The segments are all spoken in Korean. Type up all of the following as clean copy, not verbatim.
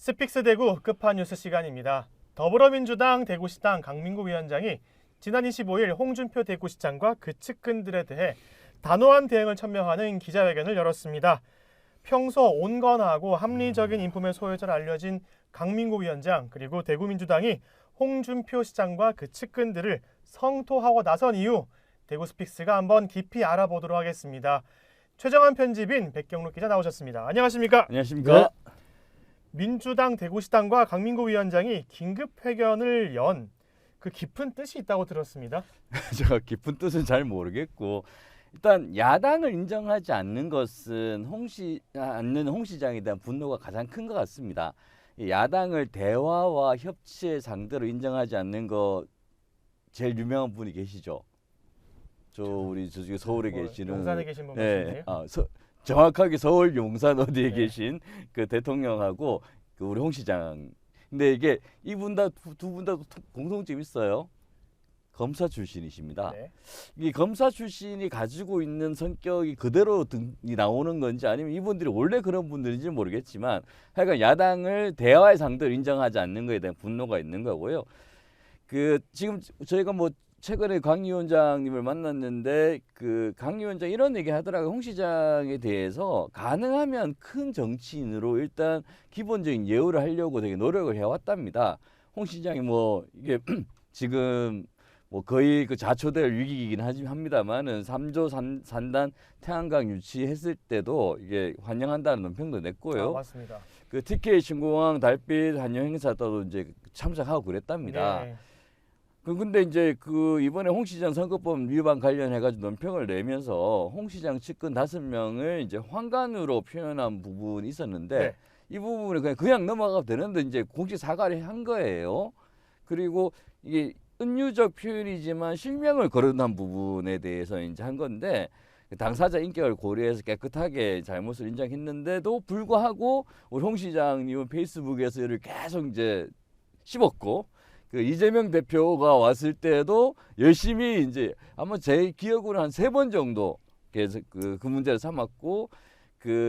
스픽스 대구 급한 뉴스 시간입니다. 더불어민주당 대구시당 강민구 위원장이 지난 25일 홍준표 대구시장과 그 측근들에 대해 단호한 대응을 천명하는 기자회견을 열었습니다. 평소 온건하고 합리적인 인품의 소유자로 알려진 강민구 위원장 그리고 대구민주당이 홍준표 시장과 그 측근들을 성토하고 나선 이유 대구 스픽스가 한번 깊이 알아보도록 하겠습니다. 최정한 편집인 백경록 기자 나오셨습니다. 안녕하십니까? 안녕하십니까? 네. 민주당 대구시당과 강민구 위원장이 긴급 회견을 연 그 깊은 뜻이 있다고 들었습니다. 제가 깊은 뜻은 잘 모르겠고 일단 야당을 인정하지 않는 것은 홍 시장에 대한 분노가 가장 큰 것 같습니다. 야당을 대화와 협치의 상대로 인정하지 않는 거 제일 유명한 분이 계시죠. 우리 저쪽에 서울에 계시는 용산에 계신 분 말씀이세요? 정확하게 서울 용산 어디에 네. 계신 그 대통령하고 그 우리 홍 시장. 근데 이게 이분 다 두 분 다 공통점이 있어요. 검사 출신이십니다. 네. 이 검사 출신이 가지고 있는 성격이 그대로 등이 나오는 건지 아니면 이분들이 원래 그런 분들인지 모르겠지만 하여간 야당을 대화의 상대로 인정하지 않는 것에 대한 분노가 있는 거고요. 지금 저희가 최근에 강 위원장님을 만났는데 그 강 위원장 이런 얘기 하더라고요. 홍 시장에 대해서 가능하면 큰 정치인으로 일단 기본적인 예우를 하려고 되게 노력을 해왔답니다. 홍 시장이 이게 지금 거의 그 자초될 위기이긴 합니다만은 3조 산단 태양광 유치했을 때도 이게 환영한다는 논평도 냈고요. 맞습니다. 그 TK 신공항 달빛 환영 행사도 이제 참석하고 그랬답니다. 네. 근데 이제 이번에 홍 시장 선거법 위반 관련해가지고 논평을 내면서 홍 시장 측근 5명을 이제 황관으로 표현한 부분이 있었는데 네. 이 부분을 그냥 넘어가도 되는데 이제 공식 사과를 한 거예요. 그리고 이게 은유적 표현이지만 실명을 거론한 부분에 대해서 이제 한 건데 당사자 인격을 고려해서 깨끗하게 잘못을 인정했는데도 불구하고 우리 홍 시장님은 페이스북에서 이를 계속 이제 씹었고 이재명 대표가 왔을 때도 열심히 이제 아마 제 기억으로 한 3번 정도 계속 그 문제를 삼았고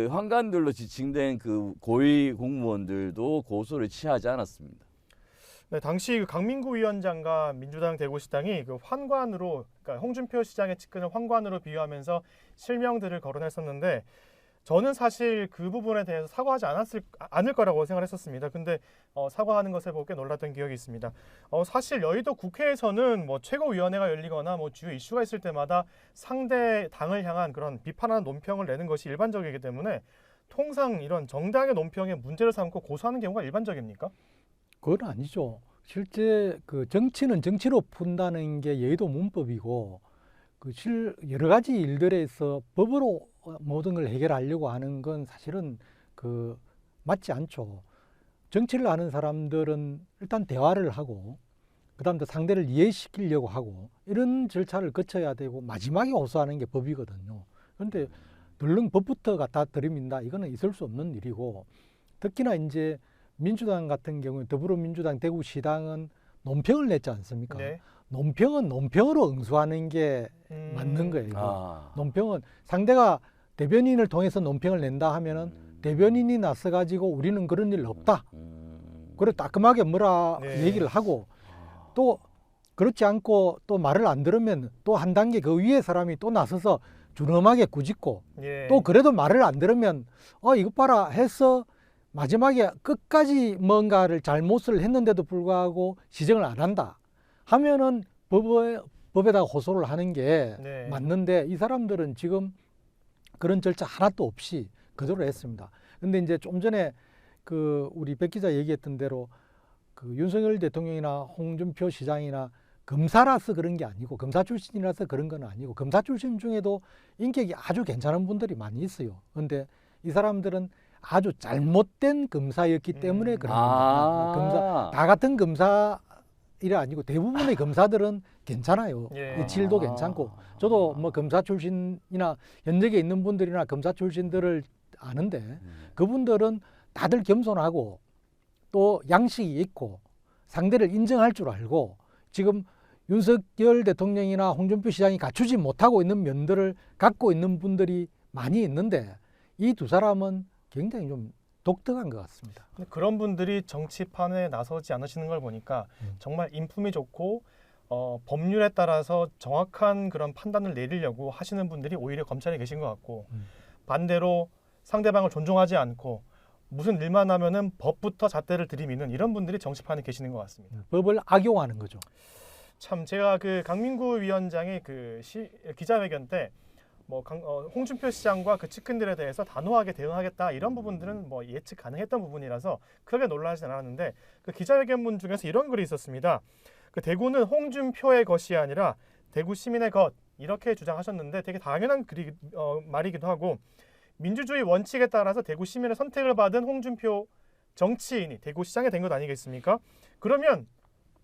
황관들로 지칭된 고위 공무원들도 고소를 취하지 않았습니다. 네, 당시 강민구 위원장과 민주당 대구시당이 환관으로, 그러니까 홍준표 시장의 측근을 환관으로 비유하면서 실명들을 거론했었는데 저는 사실 그 부분에 대해서 사과하지 않을 거라고 생각했었습니다. 근데 사과하는 것을 보고 꽤 놀랐던 기억이 있습니다. 사실 여의도 국회에서는 최고위원회가 열리거나 주요 이슈가 있을 때마다 상대 당을 향한 그런 비판하는 논평을 내는 것이 일반적이기 때문에 통상 이런 정당의 논평에 문제를 삼고 고소하는 경우가 일반적입니까? 그건 아니죠. 실제 정치는 정치로 푼다는 게 여의도 문법이고 여러 가지 일들에서 법으로 모든 걸 해결하려고 하는 건 사실은 맞지 않죠. 정치를 하는 사람들은 일단 대화를 하고 그다음에 상대를 이해시키려고 하고 이런 절차를 거쳐야 되고 마지막에 호소하는 게 법이거든요. 그런데 덜렁 법부터 갖다 들이민다 이거는 있을 수 없는 일이고 특히나 이제 민주당 같은 경우에 더불어민주당 대구시당은 논평을 냈지 않습니까? 네. 논평은 논평으로 응수하는 게 맞는 거예요. 논평은 상대가 대변인을 통해서 논평을 낸다 하면은 대변인이 나서 가지고 우리는 그런 일 없다. 그래 따끔하게 네. 얘기를 하고 또 그렇지 않고 또 말을 안 들으면 또 한 단계 그 위에 사람이 또 나서서 준엄하게 꾸짖고 예. 또 그래도 말을 안 들으면 이것 봐라 해서 마지막에 끝까지 뭔가를 잘못을 했는데도 불구하고 시정을 안 한다 하면은 법에다가 호소를 하는 게 네. 맞는데 이 사람들은 지금 그런 절차 하나도 없이 그대로 했습니다. 근데 이제 좀 전에 우리 백 기자 얘기했던 대로 윤석열 대통령이나 홍준표 시장이나 검사라서 그런 게 아니고 검사 출신이라서 그런 건 아니고 검사 출신 중에도 인격이 아주 괜찮은 분들이 많이 있어요. 근데 이 사람들은 아주 잘못된 검사였기 때문에 그런 겁니다. 다 같은 검사일이 아니고 대부분의 검사들은 괜찮아요. 예. 질도 괜찮고 저도 검사 출신이나 현직에 있는 분들이나 검사 출신들을 아는데 그분들은 다들 겸손하고 또 양식이 있고 상대를 인정할 줄 알고 지금 윤석열 대통령이나 홍준표 시장이 갖추지 못하고 있는 면들을 갖고 있는 분들이 많이 있는데 이 두 사람은 굉장히 좀 독특한 것 같습니다. 근데 그런 분들이 정치판에 나서지 않으시는 걸 보니까 정말 인품이 좋고 법률에 따라서 정확한 그런 판단을 내리려고 하시는 분들이 오히려 검찰에 계신 것 같고 반대로 상대방을 존중하지 않고 무슨 일만 하면은 법부터 잣대를 들이미는 이런 분들이 정치판에 계시는 것 같습니다. 법을 악용하는 거죠. 참 제가 그 강민구 위원장의 그 기자회견 때 뭐 홍준표 시장과 그 측근들에 대해서 단호하게 대응하겠다 이런 부분들은 뭐 예측 가능했던 부분이라서 크게 놀라진 않았는데 그 기자회견문 중에서 이런 글이 있었습니다. 그 대구는 홍준표의 것이 아니라 대구 시민의 것 이렇게 주장하셨는데 되게 당연한 말이기도 하고 민주주의 원칙에 따라서 대구 시민의 선택을 받은 홍준표 정치인이 대구시장이 된 것 아니겠습니까? 그러면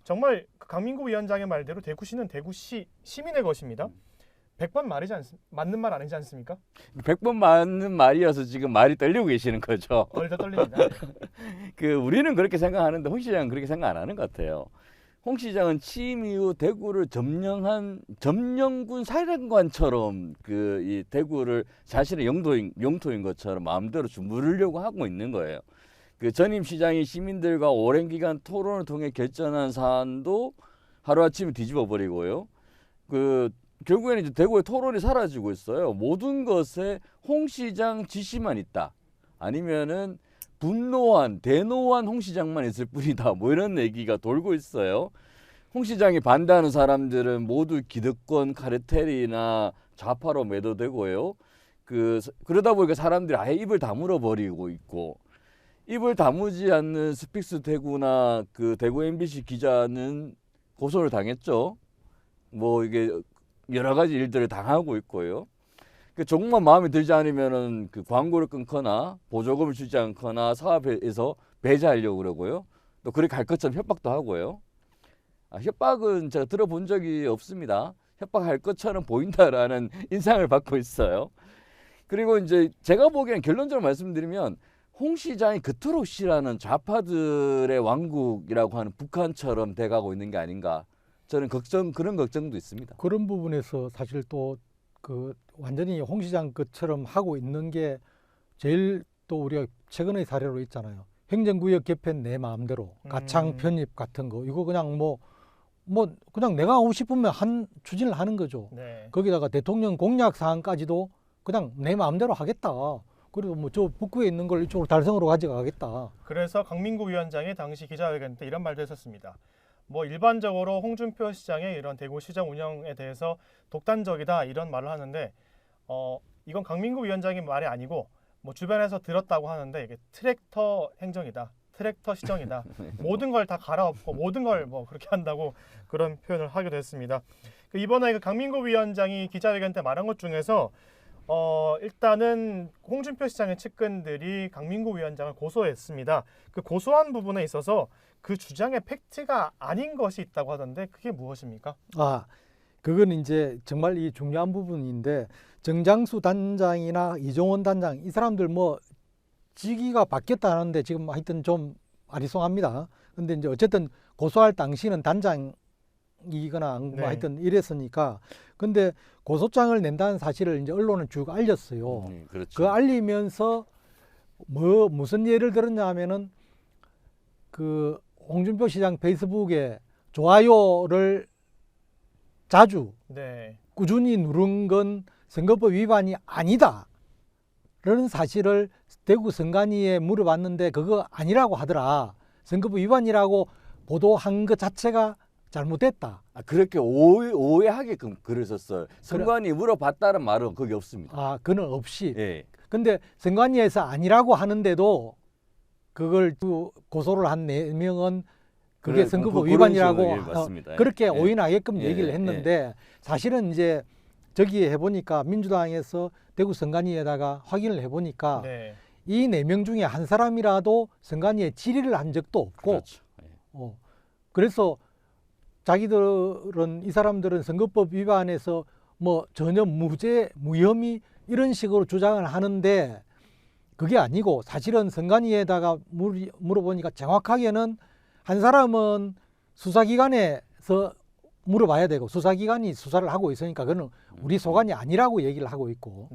정말 그 강민구 위원장의 말대로 대구시는 대구시 시민의 것입니다. 100번 맞는 말 아니지 않습니까? 100번 맞는 말이어서 지금 말이 떨리고 계시는 거죠. 떨립니다. 그 우리는 그렇게 생각하는데 홍 시장은 그렇게 생각 안 하는 것 같아요. 홍 시장은 취임 이후 대구를 점령한 점령군 사령관처럼 그 이 대구를 자신의 영토인 것처럼 마음대로 주무르려고 하고 있는 거예요. 그 전임 시장이 시민들과 오랜 기간 토론을 통해 결정한 사안도 하루아침에 뒤집어 버리고요. 그 결국에는 이제 대구의 토론이 사라지고 있어요. 모든 것에 홍 시장 지시만 있다. 아니면은 대노한 홍 시장만 있을 뿐이다. 뭐 이런 얘기가 돌고 있어요. 홍 시장이 반대하는 사람들은 모두 기득권 카르텔이나 좌파로 매도되고요. 그러다 보니까 사람들이 아예 입을 다물어 버리고 있고 입을 다무지 않는 스픽스 대구나 그 대구 MBC 기자는 고소를 당했죠. 뭐 이게 여러 가지 일들을 당하고 있고요. 조금만 마음에 들지 않으면은 그 광고를 끊거나 보조금을 주지 않거나 사업에서 배제하려고 그러고요. 또 그렇게 갈 것처럼 협박도 하고요. 협박은 제가 들어본 적이 없습니다. 협박할 것처럼 보인다라는 인상을 받고 있어요. 그리고 이제 제가 보기엔 결론적으로 말씀드리면 홍 시장이 그토록 싫어하는 좌파들의 왕국이라고 하는 북한처럼 돼가고 있는 게 아닌가. 저는 그런 걱정도 있습니다. 그런 부분에서 사실 또 그 완전히 홍 시장 것처럼 하고 있는 게 제일 또 우리가 최근의 사례로 있잖아요. 행정구역 개편 내 마음대로 가창 편입 같은 거 이거 그냥 뭐 그냥 내가 하고 싶으면 추진을 하는 거죠. 네. 거기다가 대통령 공약 사항까지도 그냥 내 마음대로 하겠다. 그리고 뭐 저 북구에 있는 걸 이쪽으로 달성으로 가져가겠다. 그래서 강민구 위원장이 당시 기자회견 때 이런 말도 했었습니다. 뭐 일반적으로 홍준표 시장의 이런 대구시장 운영에 대해서 독단적이다 이런 말을 하는데 이건 강민구 위원장의 말이 아니고 뭐 주변에서 들었다고 하는데 이게 트랙터 행정이다. 트랙터 시정이다. 모든 걸 다 갈아엎고 모든 걸 뭐 그렇게 한다고 그런 표현을 하기도 했습니다. 이번에 그 강민구 위원장이 기자회견 때 말한 것 중에서 일단은 홍준표 시장의 측근들이 강민구 위원장을 고소했습니다. 그 고소한 부분에 있어서 그 주장의 팩트가 아닌 것이 있다고 하던데 그게 무엇입니까? 그건 이제 정말 이 중요한 부분인데 정장수 단장이나 이종원 단장 이 사람들 뭐 직위가 바뀌었다 하는데 지금 하여튼 좀 아리송합니다. 근데 이제 어쨌든 고소할 당시는 단장이거나 뭐 하여튼 이랬으니까 근데 고소장을 낸다는 사실을 이제 언론은 쭉 알렸어요. 그렇죠. 그 알리면서 무슨 예를 들었냐 하면은 그 홍준표 시장 페이스북에 좋아요를 자주 꾸준히 누른 건 선거법 위반이 아니다. 라는 사실을 대구 선관위에 물어봤는데 그거 아니라고 하더라. 선거법 위반이라고 보도한 것 자체가 잘못됐다. 그렇게 오해하게끔 그러셨어요. 선관위 물어봤다는 말은 거기 없습니다. 그는 없이. 예. 근데 선관위에서 아니라고 하는데도 그걸 고소를 한 4명은 그게 선거법 위반이라고 그렇게 오인하게끔 얘기를 했는데 사실은 이제 저기 해보니까 민주당에서 대구 선관위에다가 확인을 해보니까 이 4명 중에 한 사람이라도 선관위에 질의를 한 적도 없고 그렇죠. 그래서 자기들은 이 사람들은 선거법 위반에서 뭐 전혀 무혐의 이런 식으로 주장을 하는데 그게 아니고 사실은 선관위에다가 물어보니까 정확하게는 한 사람은 수사기관에서 물어봐야 되고 수사기관이 수사를 하고 있으니까 그거는 우리 소관이 아니라고 얘기를 하고 있고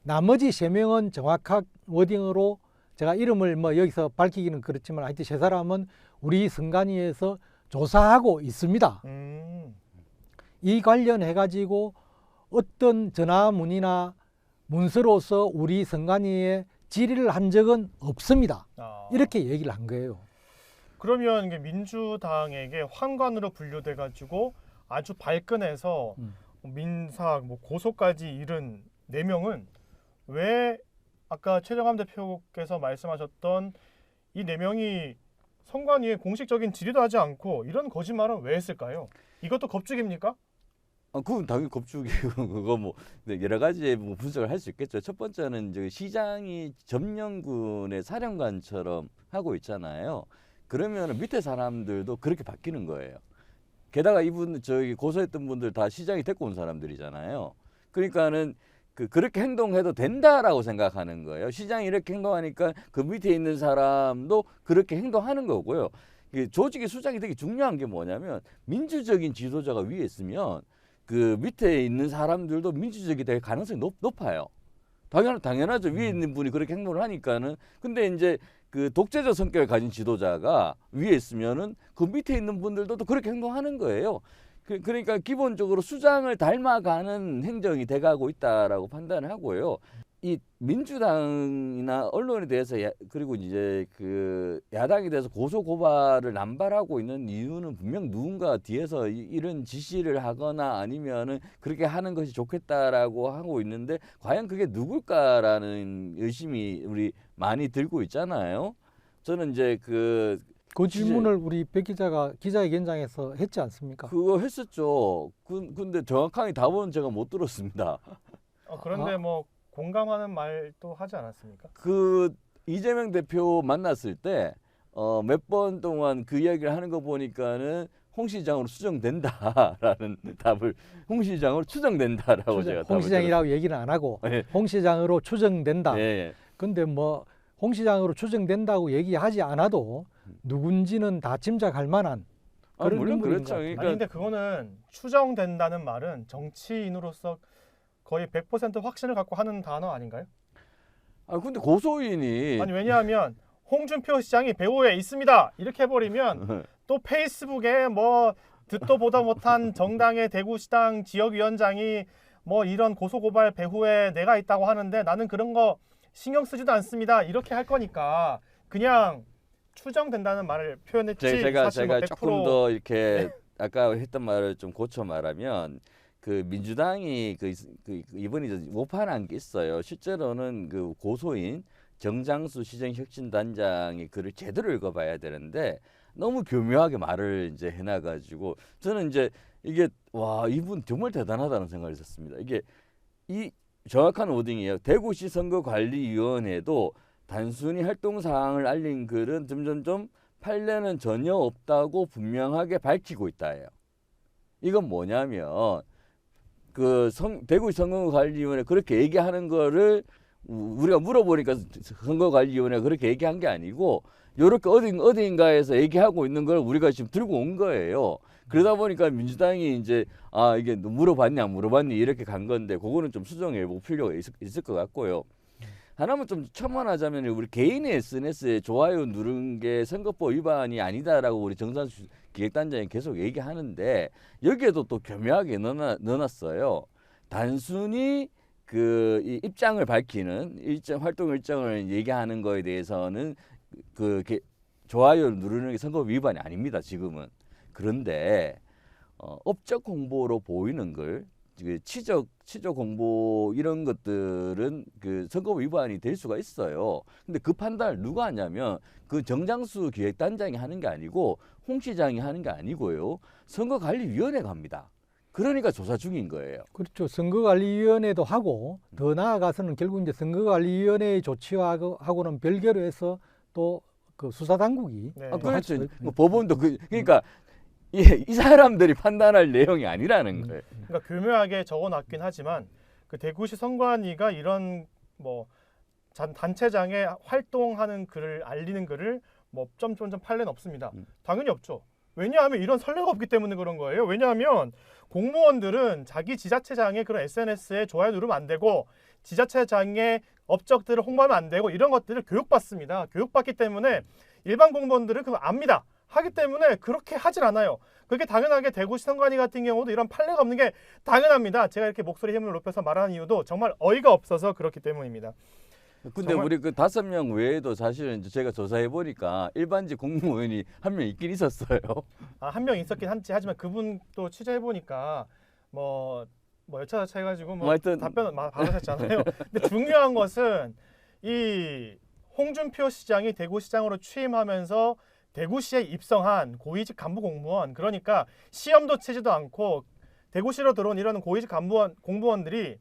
나머지 3명은 정확한 워딩으로 제가 이름을 뭐 여기서 밝히기는 그렇지만 하여튼 세 사람은 우리 선관위에서 조사하고 있습니다. 이 관련해 가지고 어떤 전화 문의나 문서로서 우리 선관위에 질의를 한 적은 없습니다. 이렇게 얘기를 한 거예요. 그러면 이게 민주당에게 환관으로 분류돼 가지고 아주 발끈해서 민사 뭐 고소까지 이른 4명은 왜 아까 최정함 대표께서 말씀하셨던 이 4명이 선관위에 공식적인 질의도 하지 않고 이런 거짓말은 왜 했을까요? 이것도 겁주기입니까? 그건 당연히 겁주기고 그거 뭐 여러 가지 뭐 분석을 할 수 있겠죠. 첫 번째는 이제 시장이 점령군의 사령관처럼 하고 있잖아요. 그러면 밑에 사람들도 그렇게 바뀌는 거예요. 게다가 이분 저기 고소했던 분들 다 시장이 데리고 온 사람들이잖아요. 그러니까는 그렇게 행동해도 된다라고 생각하는 거예요. 시장이 이렇게 행동하니까 그 밑에 있는 사람도 그렇게 행동하는 거고요. 조직의 수장이 되게 중요한 게 뭐냐면 민주적인 지도자가 위에 있으면 그 밑에 있는 사람들도 민주적이 될 가능성이 높아요. 당연하죠. 위에 있는 분이 그렇게 행동을 하니까는. 근데 이제 그 독재적 성격을 가진 지도자가 위에 있으면은 그 밑에 있는 분들도 또 그렇게 행동하는 거예요. 그러니까 기본적으로 수장을 닮아가는 행정이 돼가고 있다라고 판단을 하고요. 이 민주당이나 언론에 대해서 그리고 이제 그 야당에 대해서 고소 고발을 남발하고 있는 이유는 분명 누군가 뒤에서 이런 지시를 하거나 아니면은 그렇게 하는 것이 좋겠다라고 하고 있는데 과연 그게 누굴까라는 의심이 우리 많이 들고 있잖아요. 저는 이제 그 질문을 우리 백 기자가 기자회견장에서 했지 않습니까? 그거 했었죠. 근데 정확하게 답은 제가 못 들었습니다. 그런데 뭐 공감하는 말도 하지 않았습니까? 그 이재명 대표 만났을 때 몇 번 동안 그 이야기를 하는 거 보니까는 홍 시장으로 수정된다라는 답을 홍 시장으로 추정된다라고 제가 홍 시장이라고 얘기는 안 하고 네. 홍 시장으로 추정된다. 네. 근데 뭐 홍 시장으로 추정된다고 얘기하지 않아도 누군지는 다 짐작할 만한 그런 물론 인물인 그렇죠. 것 같아요. 아니 근데 그거는 추정된다는 말은 정치인으로서 거의 100% 확신을 갖고 하는 단어 아닌가요? 근데 고소인이 아니 왜냐하면 홍준표 시장이 배후에 있습니다. 이렇게 해버리면 또 페이스북에 뭐 듣도 보다 못한 정당의 대구시당 지역위원장이 뭐 이런 고소고발 배후에 내가 있다고 하는데 나는 그런 거 신경 쓰지도 않습니다. 이렇게 할 거니까 그냥 추정된다는 말을 표현했지. 제가 사실 뭐 100% 조금 더 이렇게 아까 했던 말을 좀 고쳐 말하면 그 민주당이 이번에 오판한 게 있어요. 실제로는 그 고소인 정장수 시정혁신단장이 글을 제대로 읽어봐야 되는데 너무 교묘하게 말을 이제 해놔가지고 저는 이제 이게 와 이분 정말 대단하다는 생각을 했었습니다. 이게 이 정확한 워딩이에요. 대구시 선거관리위원회도 단순히 활동 사항을 알린 글은 점점점 판례는 전혀 없다고 분명하게 밝히고 있다예요. 이건 뭐냐면 대구시 선거관리위원회 그렇게 얘기하는 거를 우리가 물어보니까 선거관리위원회가 그렇게 얘기한 게 아니고 요렇게 어딘가에서 얘기하고 있는 걸 우리가 지금 들고 온 거예요. 그러다 보니까 민주당이 이제 이게 물어봤냐 안 물어봤니 이렇게 간 건데 그거는 좀 수정해 볼 필요가 있을 것 같고요. 하나만 좀 첨언하자면 우리 개인의 SNS에 좋아요 누른 게 선거법 위반이 아니다라고 우리 정상수 기획단장이 계속 얘기하는데 여기에도 또 교묘하게 넣어놨어요. 단순히 이 입장을 밝히는 활동 일정을 얘기하는 거에 대해서는 좋아요를 누르는 게 선거법 위반이 아닙니다. 지금은. 그런데 업적 홍보로 보이는 걸 치적 홍보 이런 것들은 그 선거법 위반이 될 수가 있어요. 근데 그 판단을 누가 하냐면 그 정장수 기획단장이 하는 게 아니고 홍 시장이 하는 게 아니고요. 선거관리위원회가 합니다. 그러니까 조사 중인 거예요. 그렇죠. 선거관리위원회도 하고 더 나아가서는 결국 이제 선거관리위원회의 조치하고는 별개로 해서 또 그 수사당국이 네. 그렇죠. 법원도 그러니까 이 사람들이 판단할 내용이 아니라는 거예요. 그러니까 교묘하게 적어놨긴 하지만 그 대구시 선관위가 이런 뭐 단체장에 활동하는 글을 알리는 글을 뭐 점점점 판례는 없습니다. 당연히 없죠. 왜냐하면 이런 선례가 없기 때문에 그런 거예요. 왜냐하면 공무원들은 자기 지자체장의 그런 SNS에 좋아요 누르면 안 되고 지자체장의 업적들을 홍보하면 안 되고 이런 것들을 교육받습니다. 교육받기 때문에 일반 공무원들은 그거 압니다. 하기 때문에 그렇게 하질 않아요. 그게 당연하게 대구시 선관위 같은 경우도 이런 판례가 없는 게 당연합니다. 제가 이렇게 목소리 힘을 높여서 말하는 이유도 정말 어이가 없어서 그렇기 때문입니다. 근데 정말- 우리 그 5명 외에도 사실은 이제 제가 조사해 보니까 일반직 공무원이 한 명 있긴 있었어요. 한 명 있었긴 한지 하지만 그분 또 취재해 보니까 뭐 여차저차 해가지고 뭐 하여튼- 답변 받으셨잖아요. 근데 중요한 것은 이 홍준표 시장이 대구시장으로 취임하면서 대구시에 입성한 고위직 간부 공무원, 그러니까 시험도 치지도 않고 대구시로 들어온 이런 고위직 공무원들이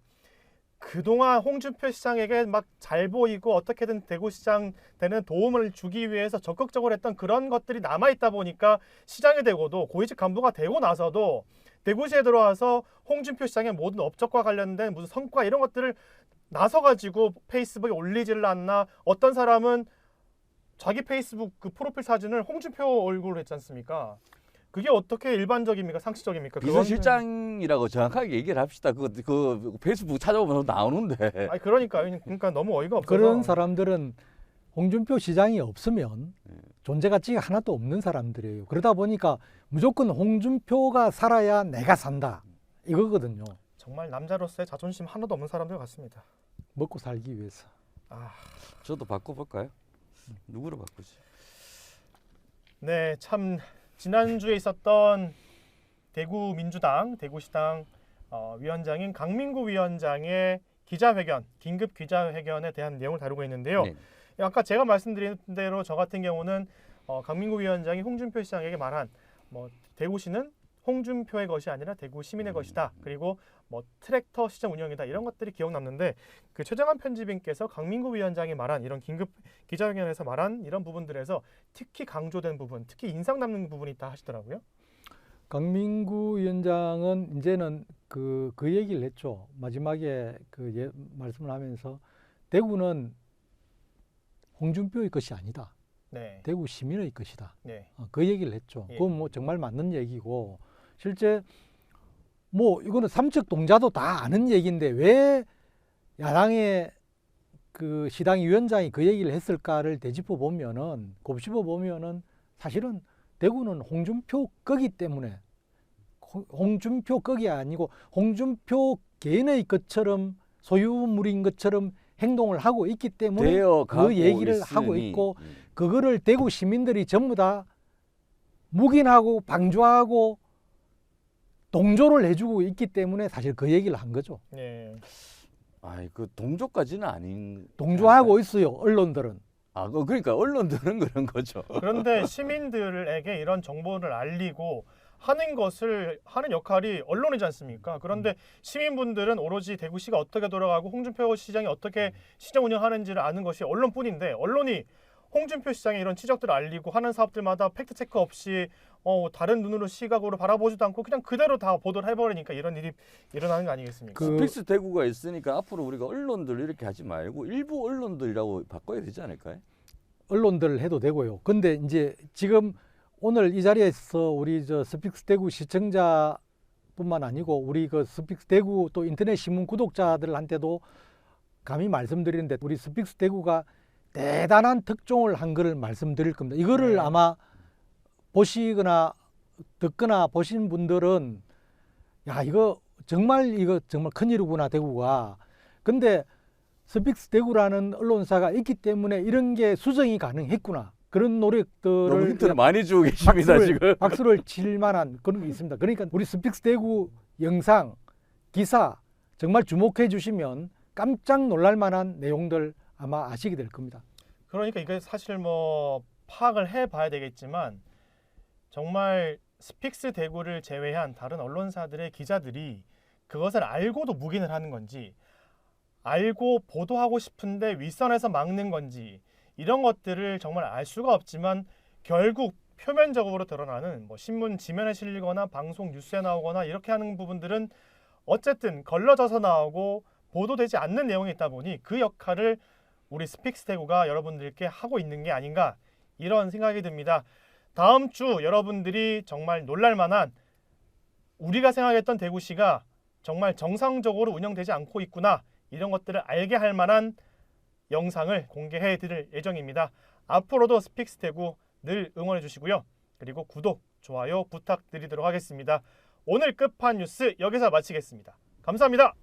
그동안 홍준표 시장에게 막 잘 보이고 어떻게든 대구시장 되는 도움을 주기 위해서 적극적으로 했던 그런 것들이 남아있다 보니까 시장이 되고도 고위직 간부가 되고 나서도 대구시에 들어와서 홍준표 시장의 모든 업적과 관련된 무슨 성과 이런 것들을 나서가지고 페이스북에 올리지를 않나. 어떤 사람은 자기 페이스북 그 프로필 사진을 홍준표 얼굴로 했지 않습니까? 그게 어떻게 일반적입니까? 상식적입니까? 비서실장이라고 정확하게 얘기를 합시다. 그 페이스북 찾아보면 나오는데. 아니 그러니까 너무 어이가 없어서 그런 사람들은 홍준표 시장이 없으면 존재 가치가 하나도 없는 사람들이에요. 그러다 보니까 무조건 홍준표가 살아야 내가 산다 이거거든요. 정말 남자로서의 자존심 하나도 없는 사람들 같습니다. 먹고 살기 위해서. 저도 바꿔볼까요? 누구로 바꾸지? 네, 참 지난주에 있었던 대구 민주당 대구시당 위원장인 강민구 위원장의 기자회견, 긴급 기자회견에 대한 내용을 다루고 있는데요. 네. 아까 제가 말씀드린 대로 저 같은 경우는 강민구 위원장이 홍준표 시장에게 말한 대구시는 홍준표의 것이 아니라 대구 시민의 것이다. 그리고 트랙터 시장 운영이다. 이런 것들이 기억 남는데 그 최정한 편집인께서 강민구 위원장이 말한 이런 긴급 기자회견에서 말한 이런 부분들에서 특히 강조된 부분, 특히 인상 남는 부분이 있다 하시더라고요. 강민구 위원장은 이제는 그 얘기를 했죠. 마지막에 말씀을 하면서 대구는 홍준표의 것이 아니다. 네. 대구 시민의 것이다. 네. 그 얘기를 했죠. 예. 그건 정말 맞는 얘기고 실제 이거는 삼척 동자도 다 아는 얘기인데 왜 야당의 그 시당 위원장이 그 얘기를 했을까를 곱씹어 보면은 사실은 대구는 홍준표 거기 때문에 홍준표 거기 아니고 홍준표 개인의 것처럼 소유물인 것처럼 행동을 하고 있기 때문에 그 얘기를 하고 있고 그거를 대구 시민들이 전부 다 묵인하고 방조하고 동조를 해주고 있기 때문에 사실 그 얘기를 한 거죠. 네. 그 동조까지는 아닌. 동조하고 있어요, 언론들은. 그러니까 언론들은 그런 거죠. 그런데 시민들에게 이런 정보를 알리고 하는 역할이 언론이지 않습니까? 그런데 시민분들은 오로지 대구시가 어떻게 돌아가고 홍준표 시장이 어떻게 시정 운영하는지를 아는 것이 언론뿐인데 언론이 홍준표 시장의 이런 치적들을 알리고 하는 사업들마다 팩트 체크 없이 다른 눈으로 시각으로 바라보지도 않고 그냥 그대로 다 보도를 해버리니까 이런 일이 일어나는 거 아니겠습니까? 스픽스 대구가 있으니까 앞으로 우리가 언론들 이렇게 하지 말고 일부 언론들이라고 바꿔야 되지 않을까요? 언론들 해도 되고요. 근데 이제 지금 오늘 이 자리에서 우리 스픽스 대구 시청자뿐만 아니고 우리 그 스픽스 대구 또 인터넷 신문 구독자들한테도 감히 말씀드리는데 우리 스픽스 대구가 대단한 특종을 한 거를 말씀드릴 겁니다. 이거를 네. 아마 보시거나 듣거나 보신 분들은 이거 정말 큰일이구나 대구가. 근데 스픽스 대구라는 언론사가 있기 때문에 이런 게 수정이 가능했구나. 그런 노력들을 너무 힌트를 많이 주고 계십니다 지금. 박수를 칠 만한 그런 게 있습니다. 그러니까 우리 스픽스 대구 영상, 기사 정말 주목해 주시면 깜짝 놀랄 만한 내용들 아마 아시게 될 겁니다. 그러니까 이게 사실 파악을 해봐야 되겠지만 정말 스픽스 대구를 제외한 다른 언론사들의 기자들이 그것을 알고도 묵인을 하는 건지 알고 보도하고 싶은데 윗선에서 막는 건지 이런 것들을 정말 알 수가 없지만 결국 표면적으로 드러나는 신문 지면에 실리거나 방송 뉴스에 나오거나 이렇게 하는 부분들은 어쨌든 걸러져서 나오고 보도되지 않는 내용이 있다 보니 그 역할을 우리 스픽스 대구가 여러분들께 하고 있는 게 아닌가 이런 생각이 듭니다. 다음 주 여러분들이 정말 놀랄만한 우리가 생각했던 대구시가 정말 정상적으로 운영되지 않고 있구나 이런 것들을 알게 할 만한 영상을 공개해 드릴 예정입니다. 앞으로도 스픽스태구 늘 응원해 주시고요. 그리고 구독, 좋아요 부탁드리도록 하겠습니다. 오늘 끝판 뉴스 여기서 마치겠습니다. 감사합니다.